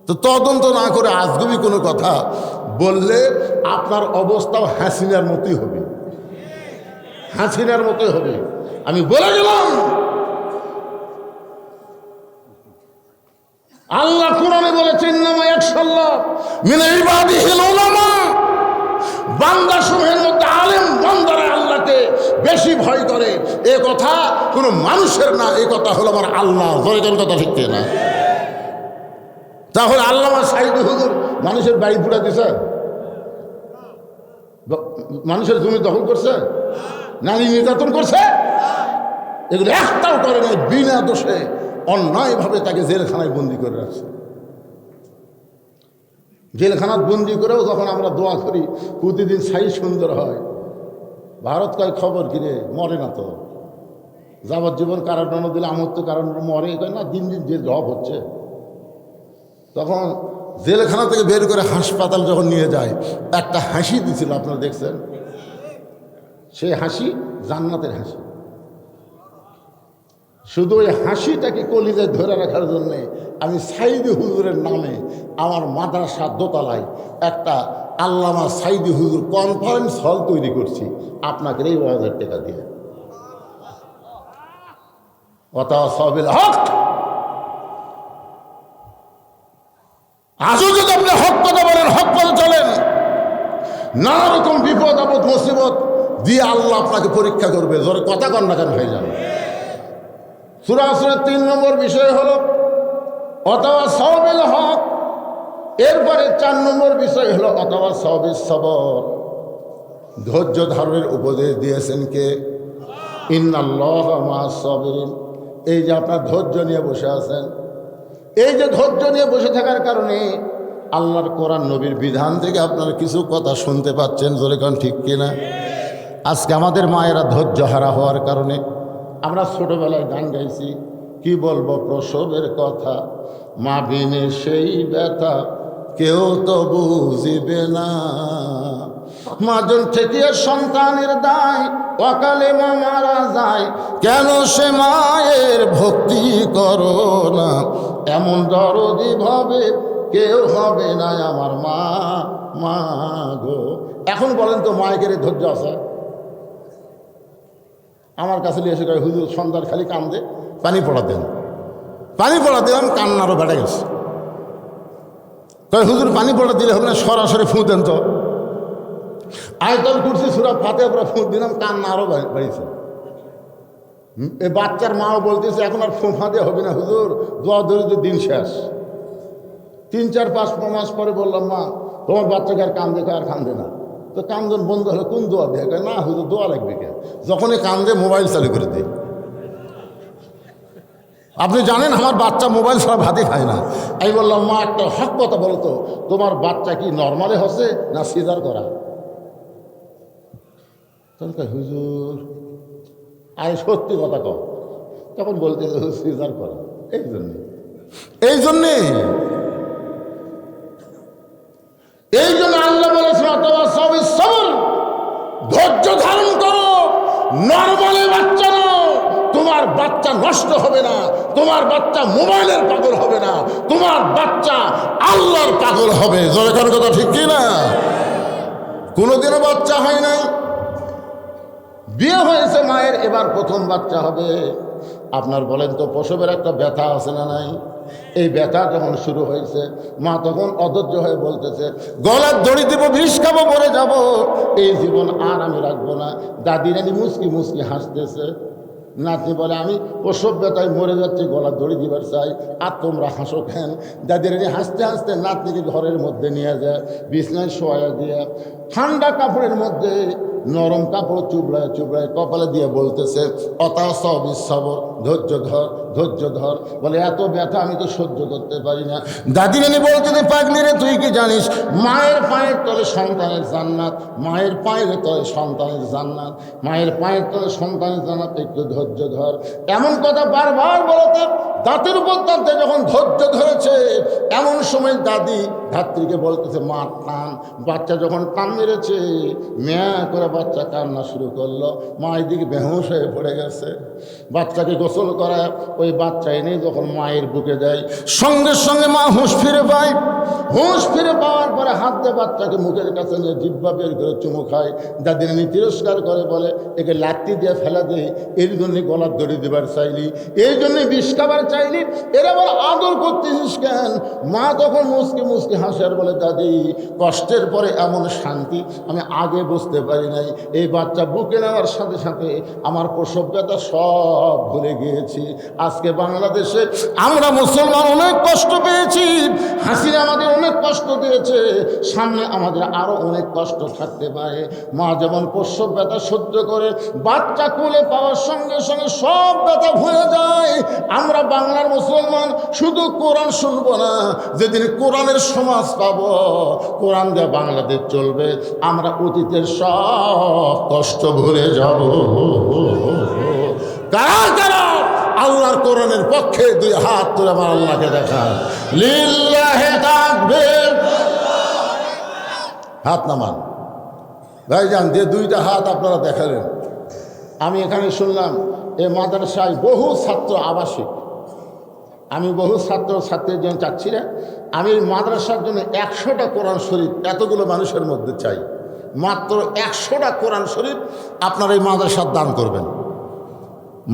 তো তদন্ত না করে আজগুবি কোনো কথা বললে আপনার অবস্থাও হাসিনার মতোই হবে, হাসিনার মতোই হবে। আমি বলে গেলাম, আল্লাহ কোরআনে বলেছেন, ইন্নামা ইয়াখশাল্লাহ মিন ইবাদিহিল উলামা, বান্দা সমূহের মধ্যে আলেম বান্দারা আল্লাহকে বেশি ভয় করে। এ কথা কোনো মানুষের না, এই কথা হলো আমার আল্লাহ। জোরে জোরে কথা ঠিক না? তাহলে আল্লামা সাঈদী হুজুর মানুষের বাড়ি পুড়া দিছে, মানুষের জমি দখল করছে, নারী নির্যাতন করছে, এগুলো একটাও করে নাই। বিনা দোষে অন্যায়ভাবে তাকে জেলখানায় বন্দি করে রাখছে। জেলখানায় বন্দি করেও যখন আমরা দোয়া করি প্রতিদিন ছাই সুন্দর হয়, ভারত কয় খবর কিরে মরে না তো, যাবজ্জীবন কারাদণ্ড দিলে আমার তো কারণ মরে কয় না, দিন দিন যে জব হচ্ছে। তখন জেলখানা থেকে বের করে হাসপাতাল যখন নিয়ে যায়, একটা হাসি দিছিল, আপনারা দেখছেন? সেই হাসি জান্নাতের হাসি। শুধু ওই হাসিটাকে কলিজায় ধরে রাখার জন্যে আমি সাঈদী হুজুরের নামে আমার মাদ্রাসার দোতলায় একটা আল্লামা সাঈদী হুজুর কনফারেন্স হল তৈরি করছি, আপনাকে এই 1000 টাকা দিয়ে। ওয়াতাওয়াসাবিল হক। আজও যদি আপনি হক কথা বলেন, হক পথে চলেন, নানা রকম বিপদ আপদ মুসিবত দিয়ে আল্লাহ আপনাকে পরীক্ষা করবে। জোরে কথা কন না কেন হয়ে যাবে। সূরা আসরের 3 নম্বর বিষয় হলো ওয়াতাওয়াসাবিল হক। এরপরে 4 নম্বর বিষয় হলো ওয়াতাওয়াসাবিস সবর। ধৈর্য ধারণের উপদেশ দিয়েছেন কে? ইন্নাল্লাহা মা'আস সাবিরিন। এই যে আপনার ধৈর্য নিয়ে বসে আছেন, এই যে ধৈর্য নিয়ে বসে থাকার কারণে আল্লাহর কোরআন নবীর বিধান থেকে আপনারা কিছু কথা শুনতে পাচ্ছেন। জোরে কান ঠিক কিনা? আজকে আমাদের মায়েরা ধৈর্য হারা হওয়ার কারণে, আমরা ছোটবেলায় গান গাইছি, কি বলবো প্রসবের কথা, মা বিনে সেই ব্যথা কেউ তো বুঝিবে না, মাজন থেকে সন্তানের দায় অকালে মা মারা যায়, কেন সে মায়ের ভক্তি করো না, এমন দরদি ভাবে কেউ হবে না আমার মা, মা গো। এখন বলেন তো মায়ের ধৈর্য আছে? আমার কাছে নিয়ে এসে কয়, হুজুর সন্ধ্যার খালি কান্দে, পানি পড়া দেন। পানি পড়া দিলাম, কান্নারও বেড়ে গেছে। কয় হুজুর পানি পড়া দিলে হবে না, সরাসরি ফুঁ দেন তো। আয়াতুল কুরসি সূরা ফাতিহা পড়া ফুঁ দিলাম, কান্না আরও বাড়িয়েছে। এই বাচ্চার মাও বলতেছে এখন আর ফুঁ ফাঁদে হবে না হুজুর, দোয়া ধরে দিন শেষ। 3-4-5 মাস পরে বললাম, মা তোমার বাচ্চাকে আর কান্দে, আর কান্দে না। তো কান্দন বন্ধ হলে কোন দোয়া দেয়? না হুজুর দোয়া লাগবে কে? যখনই কান্দে মোবাইল চালু করে দিই। আপনি জানেন আমার বাচ্চা মোবাইল ছাড়া ভাতই খায় না। আমি বললাম, মা একটা হক কথা বলো তো, তোমার বাচ্চা কি নর্মালে হচ্ছে না সিজার করা? তখন হুজুর আমি সত্যি কথা কও। তখন বলতে সিজার করা। এই জন্যে আল্লাহ বলেছেন ওয়াতাওয়াসাবিস সবর, ধৈর্য ধারণ করো। নরমালি বাচ্চা নাও, তোমার বাচ্চা নষ্ট হবে না, তোমার বাচ্চা মোবাইলের পাগল হবে না, তোমার বাচ্চা আল্লাহর পাগল হবে। জোরে কার কথা ঠিক কি না? কোনোদিনও বাচ্চা হয় নাই, বিয়ে হয়েছে মায়ের, এবার প্রথম বাচ্চা হবে। আপনার বলেন তো প্রসবের একটা ব্যথা আছে না নাই? এই ব্যথা যখন শুরু হয়েছে মা তখন অধৈর্য হয়ে বলতেছে, গলার দড়ি দিব, বিষ খাবো, মরে যাব, এই জীবন আর আমি রাখবো না। দাদি নানি মুসকি মুসকি হাসতেছে। নাতনি বলে, আমি প্রসব ব্যথায় মরে যাচ্ছি, গলার দড়ি দিবার চাই, আর তোমরা হাসো কেন? দাদি রানি হাসতে হাসতে নাতনিকে ঘরের মধ্যে নিয়ে যায়, বিছনায় শোয়া দিয়ে ঠান্ডা কাপড়ের মধ্যে নরম কাপড় চুবড়ায় চুবড়ায় কপালে দিয়ে বলতেছে, অতাসবিসবর, ধৈর্য ধর, ধৈর্য ধর। বলে, এত ব্যথা আমি তো সহ্য করতে পারি না। দাদি রানী বলতেছে, পাগলি রে, তুই কি জানিস মায়ের পায়ের তলে সন্তানের জান্নাত, মায়ের পায়ের তলে সন্তানের জান্নাত, মায়ের পায়ের তলে সন্তানের জান্নাত, একটু ধৈর্য ধর। এমন কথা বারবার বলতে দাঁতের উপর দাঁতে যখন ধৈর্য ধরেছে, এমন সময় দাদি ধাত্রীকে বলতেছে, মা টান। বাচ্চা যখন টান মেরেছে, মেয়া করে বাচ্চা কান্না শুরু করলো। মা এদিকে বেহুশ হয়ে পড়ে গেছে। বাচ্চাকে গোসল করায় ওই বাচ্চা এনে যখন মায়ের বুকে দেয়, সঙ্গে সঙ্গে মা হুঁশ ফিরে পায়। হুঁশ ফিরে পাওয়ার পরে হাত দিয়ে বাচ্চাকে মুখের কাছে নিয়ে জিহ্বা বের করে চুমু খায়। দাদি নানি তিরস্কার করে, বলে, একে লাত্তি দিয়ে ফেলা দেয়, এর জন্যই গলার দড়ি দেবার চাইলি, এই জন্যই বিষ খাবার চাইলি, এরা বল আদর করতেছিস কেন? মা তখন মুসকে মুসকে হাসার বলে, দাদি, কষ্টের পরে এমন শান্তি আমি আগে বুঝতে পারি নাই। এই বাচ্চা বুকে নেওয়ার সাথে সাথে আমার প্রসব ব্যথা সব ভুলে গিয়েছি। আজকে বাংলাদেশে আমরা মুসলমান অনেক কষ্ট পেয়েছি, হাসিনা আমাদের অনেক কষ্ট দিয়েছে, সামনে আমাদের আরো অনেক কষ্ট থাকতে পারে। মা যেমন প্রসব ব্যথা সহ্য করে, বাচ্চা কোলে পাওয়ার সঙ্গে সঙ্গে সব ব্যথা ভুলে যায়। আমরা বাংলার মুসলমান শুধু কোরআন শুনবো না, যেদিন কোরআনের সমাজ পাবো, কোরআন দিয়ে বাংলাদেশ চলবে, আমরা অতীতের সব কষ্ট ভুলে যাব। কারা কারা আল্লাহর কোরআনের পক্ষে দুই হাত তুলে আমার আল্লাহকে দেখান। লিল্লাহি তাকবীর। হাত নামান ভাইজান, যে দুইটা হাত আপনারা দেখালেন। আমি এখানে শুনলাম এ মাদ্রাসায় বহু ছাত্র আবাসিক, আমি বহু ছাত্র ছাত্রীর জন্য চাচ্ছি না, আমি মাদ্রাসার জন্য 100টা কোরআন শরীফ এতগুলো মানুষের মধ্যে চাই। মাত্র 100টা কোরআন শরীফ আপনারা এই মাদ্রাসার দান করবেন।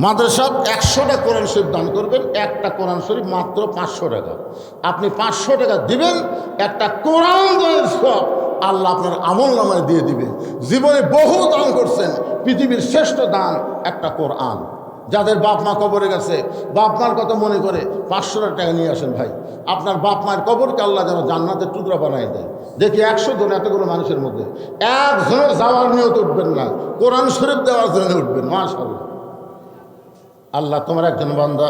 মাদ্রাসার 100টা কোরআন শরীফ দান করবেন। একটা কোরআন শরীফ মাত্র 500 টাকা। আপনি 500 টাকা দিবেন, একটা কোরআন দানের সব আল্লাহ আপনার আমল নামায় দিয়ে দিবে। জীবনে বহু দান করছেন, পৃথিবীর শ্রেষ্ঠ দান একটা কোরআন। যাদের বাপ মা কবরে গেছে, বাপ মার কথা মনে করে 500 টাকা নিয়ে আসেন ভাই। আপনার বাপ মায়ের কবরকে আল্লাহ যেন জান্নাতের টুকরা বানাই দেয়। দেখি 100 জন এতগুলো মানুষের মধ্যে একজনের যাওয়ার নিয়ত উঠবেন না, কোরআন শরীফ দেওয়ার জন্য উঠবেন। মাশাআল্লাহ। আল্লাহ তোমার একজন বান্দা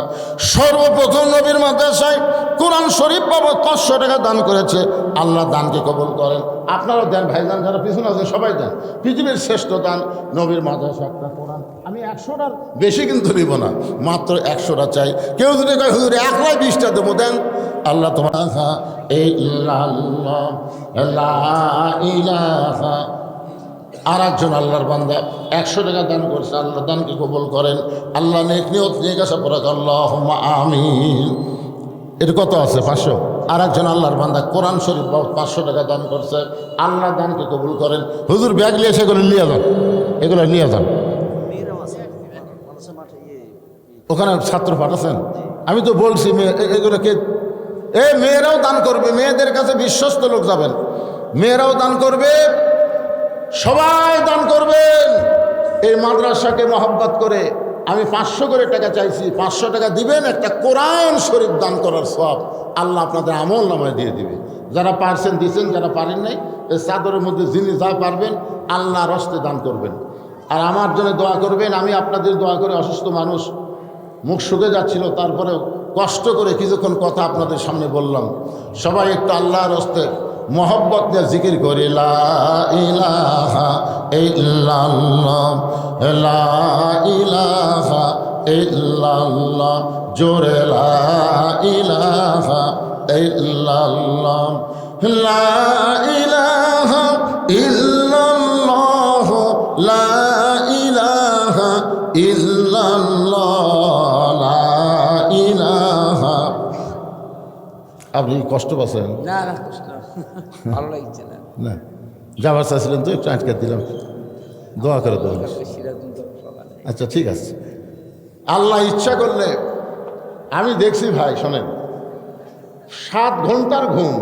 সর্বপ্রথম নবীর মাদ্রাসায় কোরআন শরীফ বাবদ 500 টাকা দান করেছে। আল্লাহ দানকে কবুল করেন। আপনারাও দেন ভাইজান, যারা পিছনে আছেন সবাই দেন। পৃথিবীর শ্রেষ্ঠ দান নবীর মাদ্রাসা একটা কোরআন। আমি 100টার বেশি কিন্তু নিব না, মাত্র 100টা চাই। কেউ যদি কয় হুজুর 120টা দেবো, দেন। আল্লাহ তোমার আর একজন আল্লাহর বান্দা 100 টাকা দান করছে, আল্লাহ দানকে কবুল করেন। আল্লাহ নেক নিয়ত নিয়ে গেছে পড়া, আল্লাহুম্মা আমিন। এর কত আছে? 500। আর একজন আল্লাহর বান্দা কোরআন শরীফ 500 টাকা দান করছে, আল্লাহ দানকে কবুল করেন। হুজুর ব্যাগ নিয়ে সেগুলো নিয়ে যান, এগুলো নিয়ে যান। ওখানে ছাত্র পাঠাচ্ছেন, আমি তো বলছি এগুলোকে মেয়েরাও দান করবে, মেয়েদের কাছে বিশ্বস্ত লোক যাবেন, মেয়েরাও দান করবে, সবাই দান করবেন। এই মাদ্রাসাকে মহব্বত করে আমি 500 করে টাকা চাইছি, 500 টাকা দিবেন, একটা কোরআন শরীফ দান করার সওয়াব আল্লাহ আপনাদের আমল নামায় দিয়ে দিবে। যারা পারছেন দিচ্ছেন, যারা পারেন নাই এই চাদরের মধ্যে যিনি যা পারবেন আল্লাহর হস্তে দান করবেন। আর আমার জন্য দোয়া করবেন। আমি আপনাদের দোয়া করে, অসুস্থ মানুষ, মুখ শুকে যাচ্ছিল, তারপরেও কষ্ট করে কিছুক্ষণ কথা আপনাদের সামনে বললাম। সবাই একটু আল্লাহর হস্তে মোহব্বত নিয়ে জিকির করি, লা ইলাহা ইল্লাল্লাহ, লা ইলাহা ইল্লাল্লাহ, জোরে লা ইলাহা ইল্লাল্লাহ, লা ইলাহা ইল্লাল্লাহ, লা ইলাহা ইল্লাল্লাহ লা ইলাহা। আপনি কষ্ট পাচ্ছেন?
না না, কষ্ট ভালো লাগছে না।
না, যাবার চাইছিলেন তো, একটু আটকে দিলাম। দোয়া করে দেবেন। আচ্ছা ঠিক আছে, আল্লাহ ইচ্ছা করলে। আমি দেখছি ভাই, শোনেন, 7 ঘন্টার ঘুম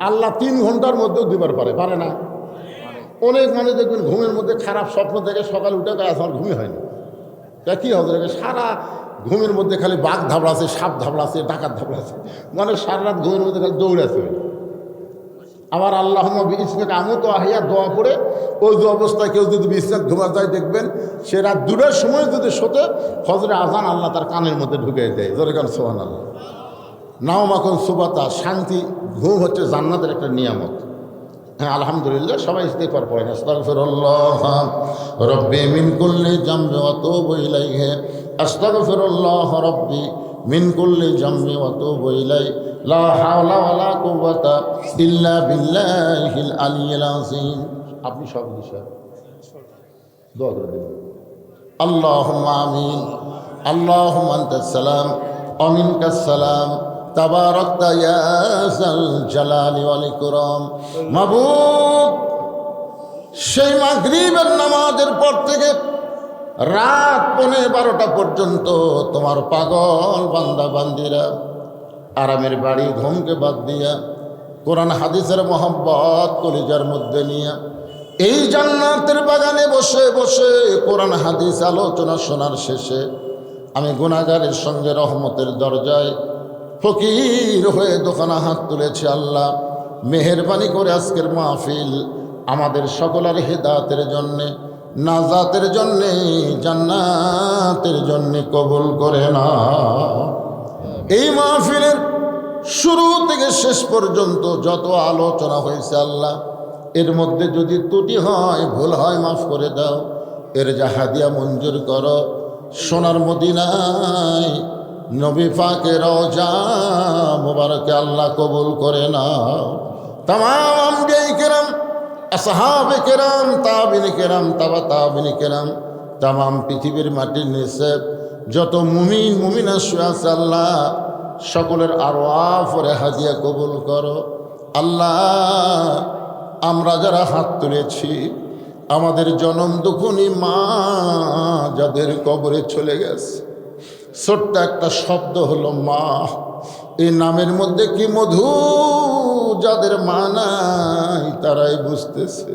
আল্লাহ 3 ঘন্টার মধ্যেও দিবার পারে না? অনেক মানুষ দেখবেন ঘুমের মধ্যে খারাপ স্বপ্ন দেখে সকালে উঠে গেছে আমার ঘুমই হয়নি। তা কী হবে, সারা ঘুমের মধ্যে খালি বাঘ ধাবড়াছে, সাপ ধাবড়াছে, ডাকাত ধাবড়াছে, মানে সারা রাত ঘুমের মধ্যে খালি দৌড়াছে। আবার আল্লাহুম্মা বিইসমিকা আমুতু ওয়া আহইয়া দোয়া পড়ে ওই যে অবস্থায় কেউ যদি বিছানায় ঘুমা যায়, দেখবেন সে রাত 2টার সময় যদি শোতে, ফজরে আজান আল্লাহ তার কানের মধ্যে ঢুকে দেয়। জোরে কান সুবহানাল্লাহ। নাওমাকুন সুবাতা, শান্তি। ঘুম হচ্ছে জান্নাতের একটা নিয়ামত। হ্যাঁ, আলহামদুলিল্লাহ, সবাই ইস্তিগফার পড়েন। আস্তাগফিরুল্লাহ রাব্বি মিন কুল্লি জামবি ওয়া আতুবু ইলাইহি। আস্তাগফিরুল্লাহ রাব্বি মিন কুল্লি জামবি ওয়া আতুবু ইলাইহি। লা হাওলা ওয়া লা কুওয়াতা ইল্লা বিল্লাহিল আলিয়্যিল আযীম। আপনি সব বিষয় দোয়া করে দিন। আল্লাহুম্মা আমিন। আল্লাহুম্মা আনতাস সালাম ওয়া মিনকাস সালাম। তাবারাকতা ইয়া যাল জালালি ওয়াল ইকরাম। মাবুদ, সেই মাগরিবের নামাজের পর থেকে রাত 12:30 পর্যন্ত তোমার পাগল বান্দা বান্দিরা আরামের বাড়ি ঘুমকে বাদ দিয়া কোরআন হাদিসের মোহাব্বত কলিজার মধ্যে নিয়ে এই জান্নাতের বাগানে বসে বসে কোরআন হাদিস আলোচনা শোনার শেষে আমি গুনাহগারের সঙ্গে রহমতের দরজায় ফকির হয়ে দোকানা হাত তুলেছি। আল্লাহ মেহেরবানি করে আজকের মাহফিল আমাদের সকলের হেদায়েতের জন্যে, নাজাতের জন্যে, জান্নাতের জন্যে কবুল করে না। এই মাহফিলের শুরু থেকে শেষ পর্যন্ত যত আলোচনা হয়েছে আল্লাহ, এর মধ্যে যদি ত্রুটি হয়, ভুল হয়, মাফ করে দাও। এর যা হাদিয়া মঞ্জুর করো। সোনার মদিনায় নবী পাকের রওজা মুবারকে আল্লাহ কবুল করে নাও। তামাম আম্বিয়ায়ে কেরাম, আসহাবে কেরাম, তাবিঈন কেরাম, তাবা তাবিঈন কেরাম, তামাম পৃথিবীর মাটির নিচে যত মুমিন মুমিনা শুয়ে আছে আল্লাহ, সকলের আরওয়াহ পরে হাদিয়া কবুল করো। আল্লাহ, আমরা যারা হাত তুলেছি, আমাদের জনম দুঃখনী মা যাদের কবরে চলে গেছে, ছোট্ট একটা শব্দ হলো মা। এই নামের মধ্যে কি মধু, যাদের মা নাই তারাই বুঝতেছে।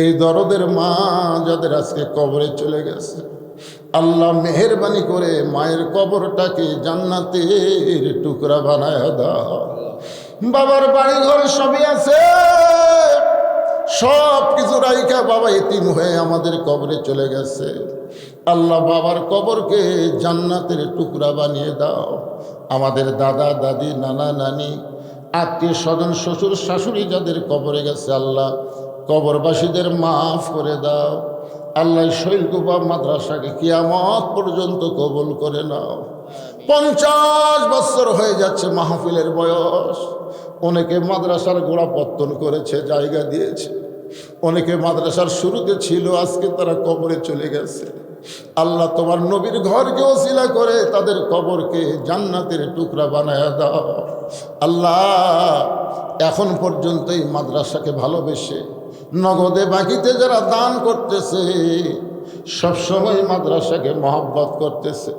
এই দরদের মা যাদের আজকে কবরে চলে গেছে, আল্লাহ মেহেরবানি করে মায়ের কবরটাকে জান্নাতের টুকরা বানায় দাও। বাবার বাড়ি ঘর সবই আছে, সব কিছু রাইখা বাবা এতিম হয়ে আমাদের কবরে চলে গেছে। আল্লাহ বাবার কবরকে জান্নাতের টুকরা বানিয়ে দাও। আমাদের দাদা দাদি, নানা নানি, আত্মীয় স্বজন, শ্বশুর শাশুড়ি যাদের কবরে গেছে আল্লাহ কবরবাসীদের মাফ করে দাও। আল্লাহ শৈলকুপা মাদ্রাসাকে কিয়ামত পর্যন্ত কবুল করে নাও। 50 বছর হয়ে যাচ্ছে মাহফিলের বয়স। অনেকে মাদ্রাসার গোড়াপত্তন করেছে, জায়গা দিয়েছে। অনেকে মাদ্রাসার শুরুতে ছিল, আজকে তারা কবরে চলে গেছে। আল্লাহ তোমার নবীর ঘরকে ওসিলা করে তাদের কবরকে জান্নাতের টুকরা বানায় দাও। আল্লাহ, এখন পর্যন্ত এই মাদ্রাসাকে ভালোবেসে নগদে বাকিতে যারা দান করতেছে, সবসময় মাদ্রাসাকে মহব্বত করতেছে,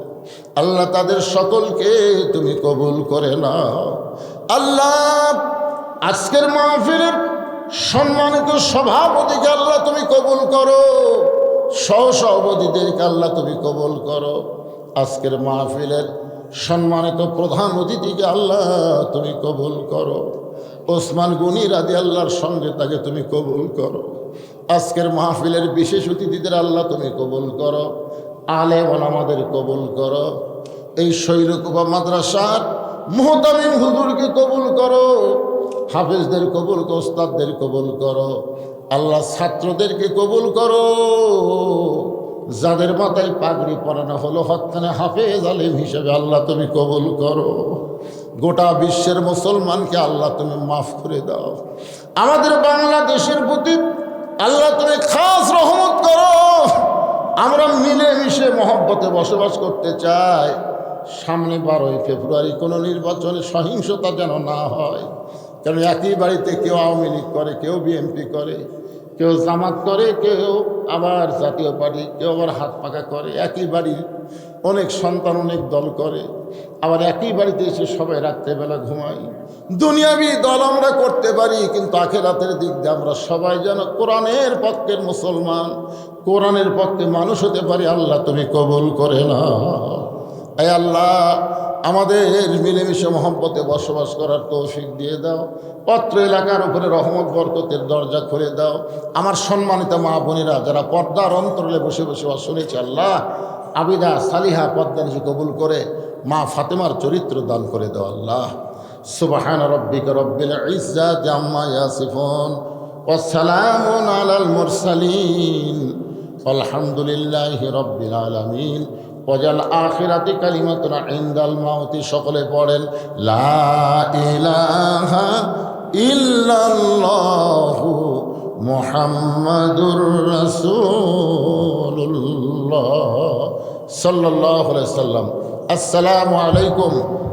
আল্লাহ তাদের সকলকে তুমি কবুল করে নাও। আল্লাহ, আজকের মাহফিলের সম্মানিত সভাপতিকে আল্লাহ তুমি কবুল করো, সহসভাপতিদেরকে আল্লাহ তুমি কবুল করো। আজকের মাহফিলের সম্মানিত প্রধান অতিথিকে আল্লাহ তুমি কবুল করো। ওসমান গনি রাদিয়াল্লাহর সঙ্গে তাকে তুমি কবুল করো। আজকের মাহফিলের বিশেষ অতিথিদের আল্লাহ তুমি কবুল করো। আলেম ওলামাদের কবুল করো। এই শৈলকুপা মাদ্রাসার মুহতামিম হুজুরকে কবুল করো। হাফেজদের কবুল করো, ওস্তাদদের কবুল করো। আল্লাহ, ছাত্রদেরকে কবুল করো। যাদের মাথায় পাগড়ি পরানো হলো হত্যানে হাফেজ আলেম হিসেবে আল্লাহ তুমি কবুল করো। গোটা বিশ্বের মুসলমানকে আল্লাহ তুমি মাফ করে দাও। আমাদের বাংলাদেশের প্রতি আল্লাহ তুমি খাস রহমত করো। আমরা মিলেমিশে মহব্বতে বসবাস করতে চাই। সামনে 12ই ফেব্রুয়ারি কোনো নির্বাচনে সহিংসতা যেন না হয়। কারণ একই বাড়িতে কেউ আওয়ামী লীগ করে, কেউ বিএনপি করে, কেউ জামাত করে, কেউ আবার জাতীয় পার্টি, কেউ আবার হাত পাকা করে। একই বাড়ির অনেক সন্তান অনেক দল করে, আবার একই বাড়িতে এসে সবাই রাত্রেবেলা ঘুমাই। দুনিয়াবি দল আমরা করতে পারি, কিন্তু আখেরাতের দিক দিয়ে আমরা সবাই যেন কোরআনের পক্ষের মুসলমান, কোরআনের পক্ষে মানুষ হতে পারি। আল্লাহ তুমি কবুল করে না। এই আল্লাহ আমাদের মিলেমিশে মহব্বতে বসবাস করার তৌফিক দিয়ে দাও। পত্র এলাকার উপরে রহমত বরকতের দরজা খুলে দাও। আমার সম্মানিত মা বোনেরা যারা পর্দার অন্তরালে বসে বসে শুনেছে, আল্লাহ আবিদা সালিহা পদ্মা নিশি কবুল করে মা ফাতেমার চরিত্র দান করে দাও। আল্লাহ সুবহান রাব্বিকা রব্বিল ইজ্জাতি আম্মা ইয়াসিফুন ওয়া সালামুন আলাল মুরসালিন আলহামদুলিল্লাহি রাব্বিল আলামিন। ওয়াজাল আখিরাতি কালিমাতুন ইনদাল মাউতি। সকলে পড়েন লা ইলাহা ইল্লাল্লাহু মুহাম্মাদুর রাসূলুল্লাহ সাল্লাল্লাহু আলাইহি ওয়াসাল্লাম। আসসালামু আলাইকুম